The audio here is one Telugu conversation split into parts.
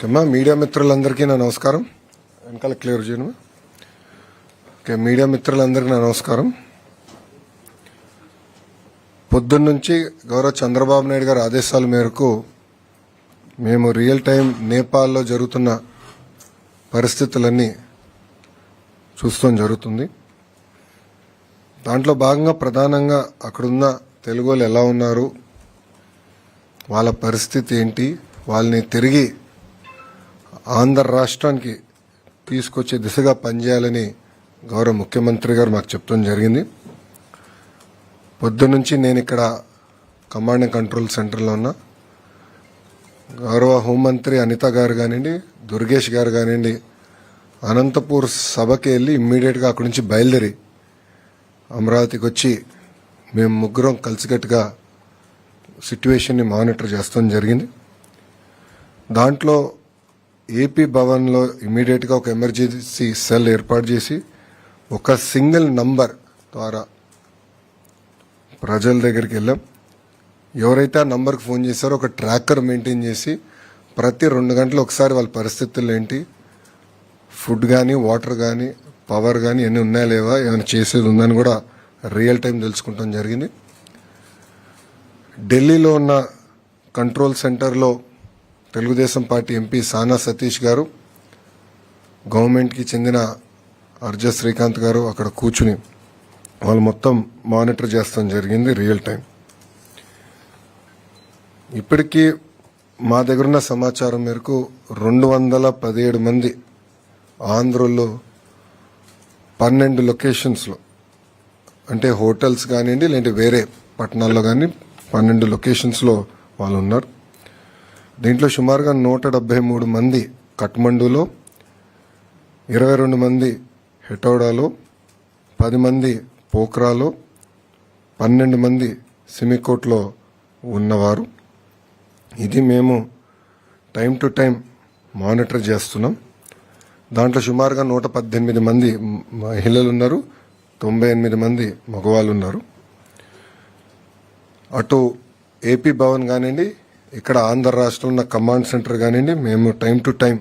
అమ్మా మీడియా మిత్రులందరికీ నా నమస్కారం. వెనకాల క్లియర్ చేయను. ఓకే, మీడియా మిత్రులందరికీ నా నమస్కారం. పొద్దున్నుంచి గౌరవ చంద్రబాబు నాయుడు గారి ఆదేశాల మేరకు మేము రియల్ టైం నేపాల్లో జరుగుతున్న పరిస్థితులన్నీ చూస్తాం జరుగుతుంది. దాంట్లో భాగంగా ప్రధానంగా అక్కడున్న తెలుగు వాళ్ళు ఎలా ఉన్నారు, వాళ్ళ పరిస్థితి ఏంటి, వాళ్ళని తిరిగి ఆంధ్ర రాష్ట్రానికి తీసుకొచ్చే దిశగా పనిచేయాలని గౌరవ ముఖ్యమంత్రి గారు మాకు చెప్తాం జరిగింది. పొద్దున్నుంచి నేను ఇక్కడ కమాండ్ అండ్ కంట్రోల్ సెంటర్లో ఉన్నా. గౌరవ హోంమంత్రి అనిత గారు కానివ్వండి, దుర్గేష్ గారు కానివ్వండి, అనంతపూర్ సభకి వెళ్ళి ఇమ్మీడియట్గా అక్కడి నుంచి బయలుదేరి అమరావతికి వచ్చి మేము ముగ్గురం కలిసికట్టుగా సిట్యువేషన్ని మానిటర్ చేస్తాం జరిగింది. దాంట్లో ఏపీ భవన్లో ఇమ్మీడియట్గా ఒక ఎమర్జెన్సీ సెల్ ఏర్పాటు చేసి ఒక సింగిల్ నంబర్ ద్వారా ప్రజల దగ్గరికి వెళ్ళాం. ఎవరైతే ఆ నంబర్కి ఫోన్ చేశారో ఒక ట్రాకర్ మెయింటైన్ చేసి ప్రతి 2 గంటలు ఒకసారి వాళ్ళ పరిస్థితులు ఏంటి, ఫుడ్ కానీ వాటర్ కానీ పవర్ కానీ ఎన్ని ఉన్నాయా లేవా, ఏమైనా చేసేది ఉందని కూడా రియల్ టైం తెలుసుకుంటాం జరిగింది. ఢిల్లీలో ఉన్న కంట్రోల్ సెంటర్లో తెలుగుదేశం పార్టీ ఎంపీ సానా సతీష్ గారు, గవర్నమెంట్కి చెందిన అర్జ శ్రీకాంత్ గారు అక్కడ కూర్చుని వాళ్ళు మొత్తం మానిటర్ చేస్తాం జరిగింది రియల్ టైం. ఇప్పటికీ మా దగ్గరున్న సమాచారం మేరకు 217 మంది ఆంధ్రలో 12 లొకేషన్స్లో, అంటే హోటల్స్ కానివ్వండి లేదంటే వేరే పట్టణాల్లో కానీ 12 లొకేషన్స్లో వాళ్ళు ఉన్నారు. దీంట్లో సుమారుగా 173 మంది కఠ్మండూలో, 22 మంది హెటౌడాలో, 10 మంది పోఖ్రాలో, 12 మంది సిమికోట్లో ఉన్నవారు. ఇది మేము టైం టు టైం మానిటర్ చేస్తున్నాం. దాంట్లో సుమారుగా 118 మంది మహిళలు ఉన్నారు, 98 మంది మగవాళ్ళు ఉన్నారు. అటు ఏపీ భవన్ కానివ్వండి, ఇక్కడ ఆంధ్ర రాష్ట్రంలో ఉన్న కమాండ్ సెంటర్ కానివ్వండి, మేము టైం టు టైం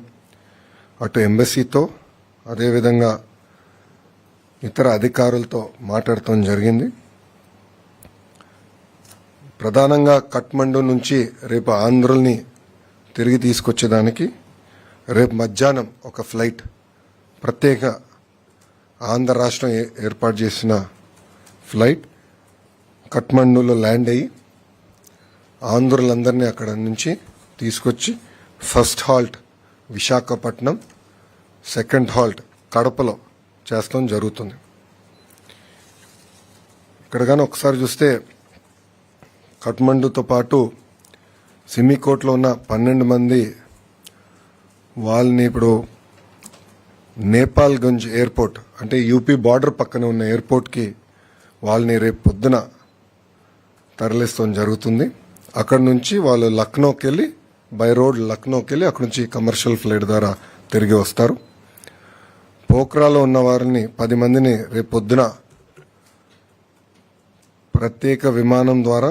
అటు ఎంబసీతో అదేవిధంగా ఇతర అధికారులతో మాట్లాడటం జరిగింది. ప్రధానంగా కఠ్మండు నుంచి రేపు ఆంధ్రుల్ని తిరిగి తీసుకొచ్చేదానికి రేపు మధ్యాహ్నం ఒక ఫ్లైట్ ప్రత్యేక ఆంధ్ర రాష్ట్రం ఏర్పాటు చేసిన ఫ్లైట్ కఠ్మండూలో ల్యాండ్ అయ్యి ఆంధ్రులందరినీ అక్కడ నుంచి తీసుకొచ్చి first halt Visakhapatnam, second halt కడపలో చేస్తాం జరుగుతుంది. ఇక్కడ కానీ ఒకసారి చూస్తే కఠ్మండూతో పాటు సిమికోట్లో ఉన్న 12 మంది వాళ్ళని ఇప్పుడు నేపాల్గంజ్ ఎయిర్పోర్ట్, అంటే యూపీ బార్డర్ పక్కన ఉన్న ఎయిర్పోర్ట్కి వాళ్ళని రేపు పొద్దున తరలిస్తాం జరుగుతుంది. అక్కడ నుంచి వాళ్ళు లక్నోకి వెళ్ళి బై రోడ్ లక్నోకి వెళ్ళి అక్కడ నుంచి కమర్షియల్ ఫ్లైట్ ద్వారా తిరిగి వస్తారు. పోఖ్రాలో ఉన్న వారిని 10 మందిని రేపు పొద్దున ప్రత్యేక విమానం ద్వారా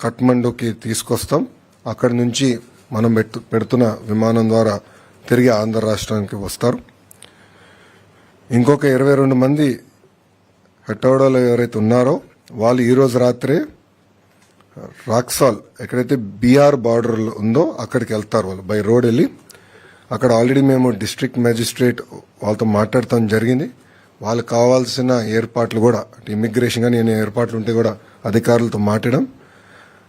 కఠ్మండూకి తీసుకొస్తాం. అక్కడి నుంచి మనం పెడుతున్న విమానం ద్వారా తిరిగి ఆంధ్ర రాష్ట్రానికి వస్తారు. ఇంకొక 22 మంది హెటౌడాలో ఎవరైతే ఉన్నారో వాళ్ళు ఈరోజు రాత్రే రాక్సాల్, ఎక్కడైతే బీఆర్ బార్డర్ ఉందో అక్కడికి వెళ్తారు. వాళ్ళు బై రోడ్ వెళ్ళి అక్కడ ఆల్రెడీ మేము డిస్ట్రిక్ట్ మేజిస్ట్రేట్ వాళ్ళతో మాట్లాడటం జరిగింది. వాళ్ళకి కావాల్సిన ఏర్పాట్లు కూడా, ఇమిగ్రేషన్ కానీ ఏమైనా ఏర్పాట్లు ఉంటే కూడా అధికారులతో మాట్లాడడం,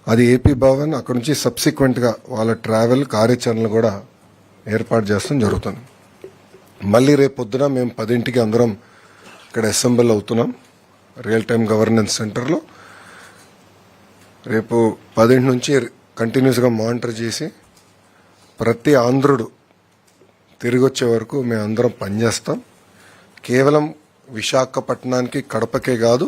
అది ఏపీ భవన్ అక్కడ నుంచి సబ్సిక్వెంట్గా వాళ్ళ ట్రావెల్ కార్యాచరణలు కూడా ఏర్పాటు చేస్తాం జరుగుతుంది. మళ్ళీ రేపు పొద్దున మేము 10ంటికి అందరం ఇక్కడ అసెంబ్లీ అవుతున్నాం రియల్ టైం గవర్నెన్స్ సెంటర్లో. రేపు 10 నుంచి కంటిన్యూస్గా మానిటర్ చేసి ప్రతి ఆంధ్రుడు తిరిగి వచ్చే వరకు మేము అందరం పనిచేస్తాం. కేవలం విశాఖపట్నానికి కడపకే కాదు,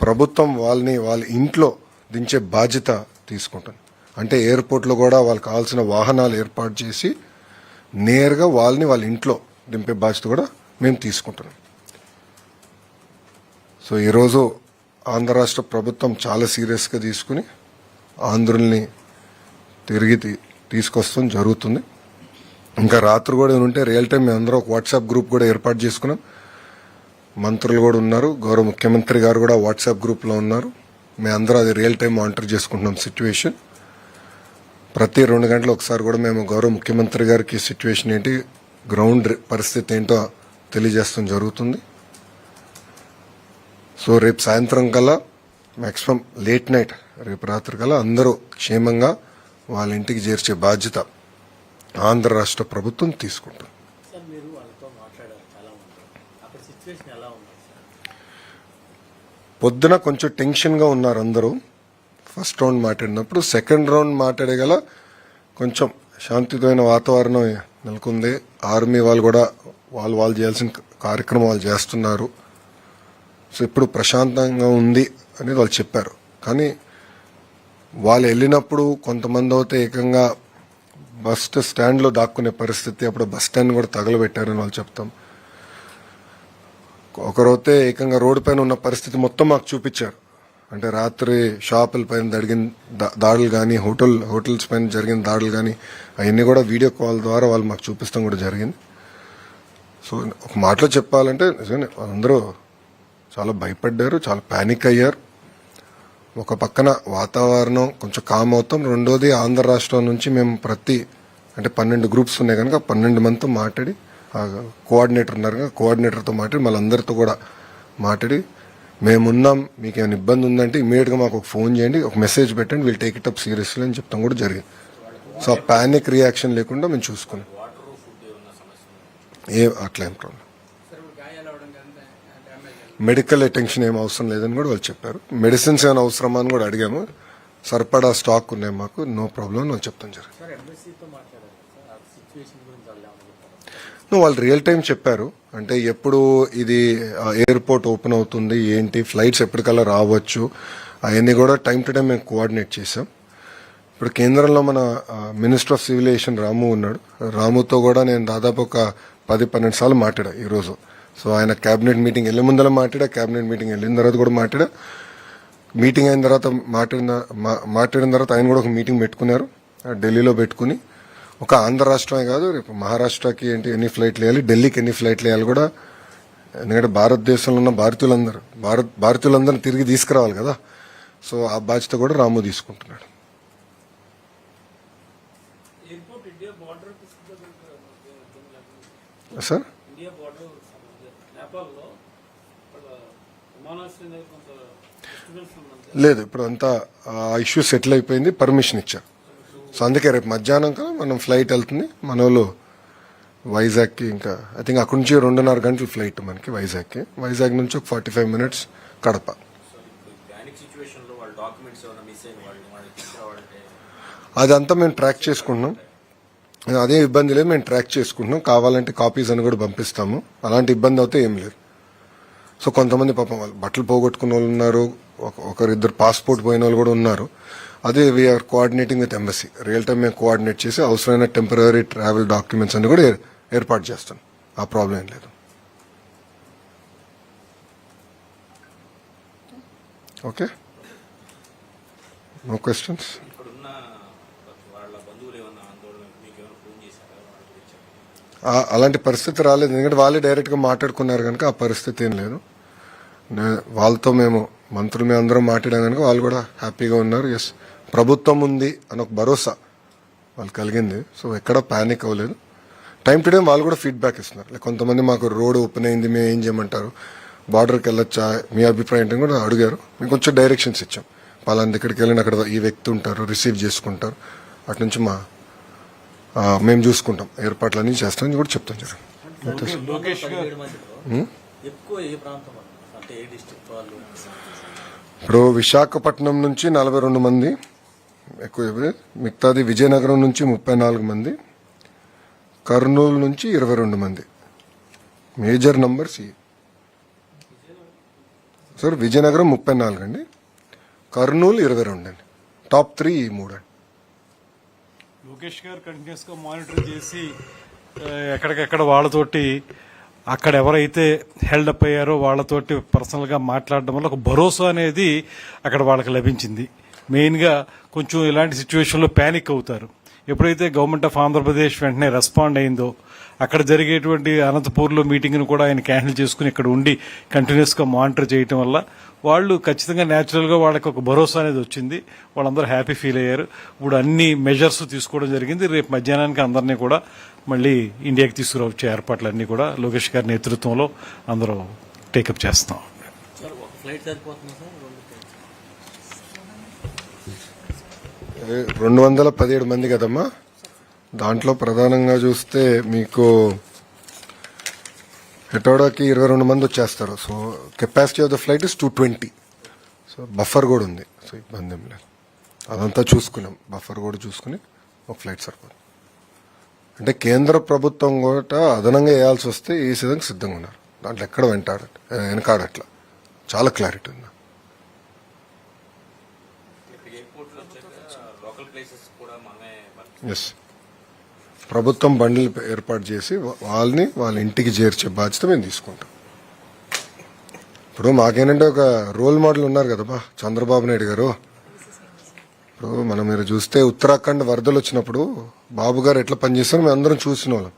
ప్రభుత్వం వాళ్ళని వాళ్ళ ఇంట్లో దించే బాధ్యత తీసుకుంటాం. అంటే ఎయిర్పోర్ట్లో కూడా వాళ్ళకి కావాల్సిన వాహనాలు ఏర్పాటు చేసి నేరుగా వాళ్ళని వాళ్ళ ఇంట్లో దింపే బాధ్యత కూడా మేము తీసుకుంటున్నాం. సో ఈరోజు ఆంధ్ర రాష్ట్ర ప్రభుత్వం చాలా సీరియస్గా తీసుకుని ఆంధ్రుల్ని తిరిగి తీసుకొస్తాం జరుగుతుంది. ఇంకా రాత్రి కూడా ఉంటే రియల్ టైం మేము అందరూ ఒక వాట్సాప్ గ్రూప్ కూడా ఏర్పాటు చేసుకున్నాం. మంత్రులు కూడా ఉన్నారు, గౌరవ ముఖ్యమంత్రి గారు కూడా వాట్సాప్ గ్రూప్లో ఉన్నారు. మేము అందరూ అది రియల్ టైం మానిటర్ చేసుకుంటున్నాం సిచ్యువేషన్. ప్రతి 2 గంటలు ఒకసారి కూడా మేము గౌరవ ముఖ్యమంత్రి గారికి సిచ్యువేషన్ ఏంటి, గ్రౌండ్ పరిస్థితి ఏంటో తెలియజేస్తాం జరుగుతుంది. సో రేపు సాయంత్రం కల్లా మ్యాక్సిమం లేట్ నైట్ రేపు రాత్రి కల్లా అందరూ క్షేమంగా వాళ్ళ ఇంటికి చేర్చే బాధ్యత ఆంధ్ర రాష్ట్ర ప్రభుత్వం తీసుకుంటుంది. పొద్దున కొంచెం టెన్షన్గా ఉన్నారు అందరూ ఫస్ట్ రౌండ్ మాట్లాడినప్పుడు. సెకండ్ రౌండ్ మాట్లాడగల కొంచెం శాంతియుతమైన వాతావరణం నెలకొంది. ఆర్మీ వాళ్ళు కూడా వాళ్ళు చేయాల్సిన కార్యక్రమం వాళ్ళు చేస్తున్నారు. సో ఇప్పుడు ప్రశాంతంగా ఉంది అనేది వాళ్ళు చెప్పారు. కానీ వాళ్ళు వెళ్ళినప్పుడు కొంతమంది అయితే ఏకంగా బస్ స్టాండ్లో దాక్కునే పరిస్థితి, అప్పుడు బస్ స్టాండ్ కూడా తగలబెట్టారని వాళ్ళు చెప్తాం. ఒకరైతే ఏకంగా రోడ్డు పైన ఉన్న పరిస్థితి మొత్తం మాకు చూపించారు. అంటే రాత్రి షాపుల పైన జరిగిన దాడులు కానీ, హోటల్స్ పైన జరిగిన దాడులు కానీ అవన్నీ కూడా వీడియో కాల్ ద్వారా వాళ్ళు మాకు చూపిస్తాం కూడా జరిగింది. సో ఒక మాటలో చెప్పాలంటే నిజంగా అందరూ చాలా భయపడ్డారు, చాలా ప్యానిక్ అయ్యారు. ఒక పక్కన వాతావరణం కొంచెం కామ్ అవుతాం, రెండోది ఆంధ్ర రాష్ట్రం నుంచి మేము అంటే 12 గ్రూప్స్ ఉన్నాయి కనుక 12 మందితో మాట్లాడి, కోఆర్డినేటర్ ఉన్నారు కదా, కోఆర్డినేటర్తో మాట్లాడి వాళ్ళందరితో కూడా మాట్లాడి మేమున్నాం, మీకు ఏమైనా ఇబ్బంది ఉందంటే ఇమీడియట్గా మాకు ఒక ఫోన్ చేయండి, ఒక మెసేజ్ పెట్టండి, we'll take it up seriously అని చెప్తాం కూడా జరిగింది. సో ఆ ప్యానిక్ రియాక్షన్ లేకుండా మేము చూసుకున్నాం. అట్లా ఏం ప్రాబ్లం, మెడికల్ అటెన్షన్ ఏం అవసరం లేదని కూడా వాళ్ళు చెప్పారు. మెడిసిన్స్ ఏమైనా అవసరమా అని కూడా అడిగాము. సరిపడా స్టాక్ ఉన్నాయి మాకు, నో ప్రాబ్లం అని చెప్తాం జరిగింది. వాళ్ళు రియల్ టైం చెప్పారు. అంటే ఎప్పుడు ఇది ఎయిర్పోర్ట్ ఓపెన్ అవుతుంది, ఏంటి ఫ్లైట్స్ ఎప్పటికల్లా రావచ్చు, అవన్నీ కూడా టైం టు టైం మేము కోఆర్డినేట్ చేసాం. ఇప్పుడు కేంద్రంలో మన మినిస్టర్ ఆఫ్ సివిల్ రాము ఉన్నాడు. రాముతో కూడా నేను దాదాపు ఒక 10-12 సార్లు మాట్లాడా ఈరోజు. సో ఆయన క్యాబినెట్ మీటింగ్ వెళ్ళే ముందర మాట్లాడా, క్యాబినెట్ మీటింగ్ వెళ్ళిన తర్వాత కూడా మాట్లాడా. మీటింగ్ అయిన తర్వాత మాట్లాడిన తర్వాత ఆయన కూడా ఒక మీటింగ్ పెట్టుకున్నారు ఢిల్లీలో. పెట్టుకుని ఒక ఆంధ్ర రాష్ట్రమే కాదు, రేపు మహారాష్ట్రకి ఏంటి ఎన్ని ఫ్లైట్లు వేయాలి, ఢిల్లీకి ఎన్ని ఫ్లైట్లు వేయాలి కూడా. ఎందుకంటే భారతదేశంలో ఉన్న భారతీయులందరూ తిరిగి తీసుకురావాలి కదా. సో ఆ బాధ్యత కూడా రాము తీసుకుంటున్నాడు. సార్ లేదు, ఇప్పుడు అంతా ఇష్యూ సెటిల్ అయిపోయింది, పర్మిషన్ ఇచ్చారు. సో అందుకే రేపు మధ్యాహ్నం కదా మనం ఫ్లైట్ వెళ్తుంది. మన వాళ్ళు వైజాగ్కి, ఇంకా ఐ థింక్ అక్కడి నుంచి 2.5 గంటల ఫ్లైట్ మనకి వైజాగ్కి. వైజాగ్ నుంచి ఒక 45 మినిట్స్ కడప. అదంతా మేము ట్రాక్ చేసుకుంటున్నాం, అదే ఇబ్బంది లేదు, మేము ట్రాక్ చేసుకుంటున్నాం. కావాలంటే కాపీస్ అని కూడా పంపిస్తాము, అలాంటి ఇబ్బంది అయితే ఏం లేదు. సో కొంతమంది పాపం వాళ్ళు బట్టలు పోగొట్టుకున్న వాళ్ళు ఉన్నారు, ఒకరిద్దరు పాస్పోర్ట్ పోయిన వాళ్ళు కూడా ఉన్నారు. అదే we're coordinating with embassy, real time మేము కోఆర్డినేట్ చేసి అవసరమైన టెంపరరీ ట్రావెల్ డాక్యుమెంట్స్ అన్ని కూడా ఏర్పాటు చేస్తాం. ఆ ప్రాబ్లం ఏం లేదు. Okay, no questions. అలాంటి పరిస్థితి రాలేదు, ఎందుకంటే వాళ్ళే డైరెక్ట్గా మాట్లాడుకున్నారు కనుక ఆ పరిస్థితి ఏం లేదు. వాళ్ళతో మంత్రులు మేము అందరం మాట్లాడాం కనుక వాళ్ళు కూడా హ్యాపీగా ఉన్నారు. ఎస్, ప్రభుత్వం ఉంది అని ఒక భరోసా వాళ్ళు కలిగింది. సో ఎక్కడ ప్యానిక్ అవ్వలేదు. టైం టు టైం వాళ్ళు కూడా ఫీడ్బ్యాక్ ఇస్తున్నారు. లైక్ కొంతమంది మాకు రోడ్ ఓపెన్ అయింది, మేము ఏం చేయమంటారు, బార్డర్కి వెళ్ళొచ్చా, మీ అభిప్రాయం ఏంటని కూడా అడిగారు. మేము కొంచెం డైరెక్షన్స్ ఇచ్చాం. వాళ్ళందరి ఇక్కడికి వెళ్ళిన అక్కడ ఈ వ్యక్తి ఉంటారు, రిసీవ్ చేసుకుంటారు, అటు నుంచి మేము చూసుకుంటాం, ఏర్పాట్లన్నీ చేస్తామని కూడా చెప్తాం. ఇప్పుడు విశాఖపట్నం నుంచి 42 మంది ఎక్కువ, మిగతాది విజయనగరం నుంచి 34 మంది, కర్నూలు నుంచి 22 మంది. Major numbers sir. విజయనగరం 34 అండి, కర్నూలు 22 అండి. టాప్ 3 ఈ 3 అండి. లోకేష్ గారు కంటిన్యూస్ గా మానిటర్ చేసి ఎక్కడికెక్కడ వాళ్ళతోటి అక్కడ ఎవరైతే హెల్డప్ అయ్యారో వాళ్ళతోటి పర్సనల్ గా మాట్లాడడం వల్ల ఒక భరోసా అనేది అక్కడ వాళ్ళకి లభించింది. మెయిన్ గా కొంచెం ఇలాంటి సిచ్యువేషన్ లో ప్యానిక్ అవుతారు. ఎప్పుడైతే గవర్నమెంట్ ఆఫ్ ఆంధ్రప్రదేశ్ వెంటనే రెస్పాండ్ అయిందో అక్కడ జరిగేటువంటి అనంతపూర్లో మీటింగ్ను కూడా ఆయన క్యాన్సిల్ చేసుకుని ఇక్కడ ఉండి కంటిన్యూస్ గా మానిటర్ చేయడం వల్ల వాళ్ళు ఖచ్చితంగా న్యాచురల్ గా వాళ్ళకి ఒక భరోసా అనేది వచ్చింది. వాళ్ళందరూ హ్యాపీ ఫీల్ అయ్యారు. ఇప్పుడు అన్ని మెజర్స్ తీసుకోవడం జరిగింది. రేపు మధ్యాహ్నానికి అందరినీ కూడా మళ్ళీ ఇండియాకి తీసుకురావచ్చే ఏర్పాట్లన్నీ కూడా లోకేష్ గారి నేతృత్వంలో అందరూ టేకప్ చేస్తాం. సార్ ఒక ఫ్లైట్ సరిపోతుంది సార్ 217 మంది కదమ్మా. దాంట్లో ప్రధానంగా చూస్తే మీకు హెటోడాకి 22 మంది వచ్చేస్తారు. So capacity of the flight is 220. So buffer కూడా ఉంది. సో ఇబ్బంది ఏం లేదు. అదంతా చూసుకున్నాం. బఫర్ కూడా చూసుకుని ఒక ఫ్లైట్ సరిపోతుంది. అంటే కేంద్ర ప్రభుత్వం కూడా అదనంగా వేయాల్సి వస్తే ఈ విధంగా సిద్ధంగా ఉన్నారు. దాంట్లో ఎక్కడ వెనకాడట్లా. చాలా క్లారిటీ ఉంది. ఎస్, ప్రభుత్వం బండ్లు ఏర్పాటు చేసి వాళ్ళ ఇంటికి చేర్చే బాధ్యత మేము తీసుకుంటాం. ఇప్పుడు మాకేంటంటే ఒక రోల్ మోడల్ ఉన్నారు కదమ్మా, చంద్రబాబు నాయుడు గారు. ఇప్పుడు మీరు చూస్తే ఉత్తరాఖండ్ వరదలు వచ్చినప్పుడు బాబు గారు ఎట్లా పనిచేస్తారో మేము అందరం చూసిన వాళ్ళం.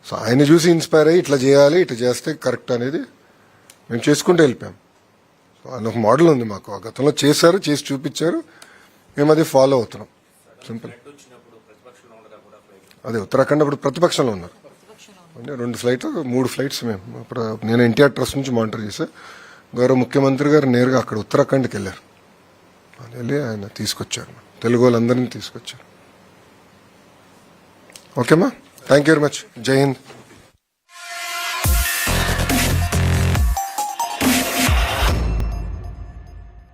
సో ఆయన చూసి ఇన్స్పైర్ అయ్యి ఇట్లా చేయాలి, ఇట్లా చేస్తే కరెక్ట్ అనేది మేము చేసుకుంటూ వెళ్ళిపోయాం. సో ఆయన ఒక మోడల్ ఉంది మాకు. గతంలో చేశారు, చేసి చూపించారు, మేము అది ఫాలో అవుతున్నాం. సింపుల్. అదే ఉత్తరాఖండ్ అప్పుడు ప్రతిపక్షంలో ఉన్నారు. 2 ఫ్లైట్లు 3 ఫ్లైట్స్ మేము అప్పుడు నేను ఎన్టీఆర్ ట్రస్ట్ నుంచి మానిటర్ చేశా. గౌరవ ముఖ్యమంత్రి గారు నేరుగా అక్కడ ఉత్తరాఖండ్కి వెళ్ళారు. వెళ్ళి ఆయన తీసుకొచ్చారు, తెలుగు వాళ్ళందరినీ తీసుకొచ్చారు. ఓకేమ్మా, థ్యాంక్ యూ వెరీ మచ్. జై హింద్.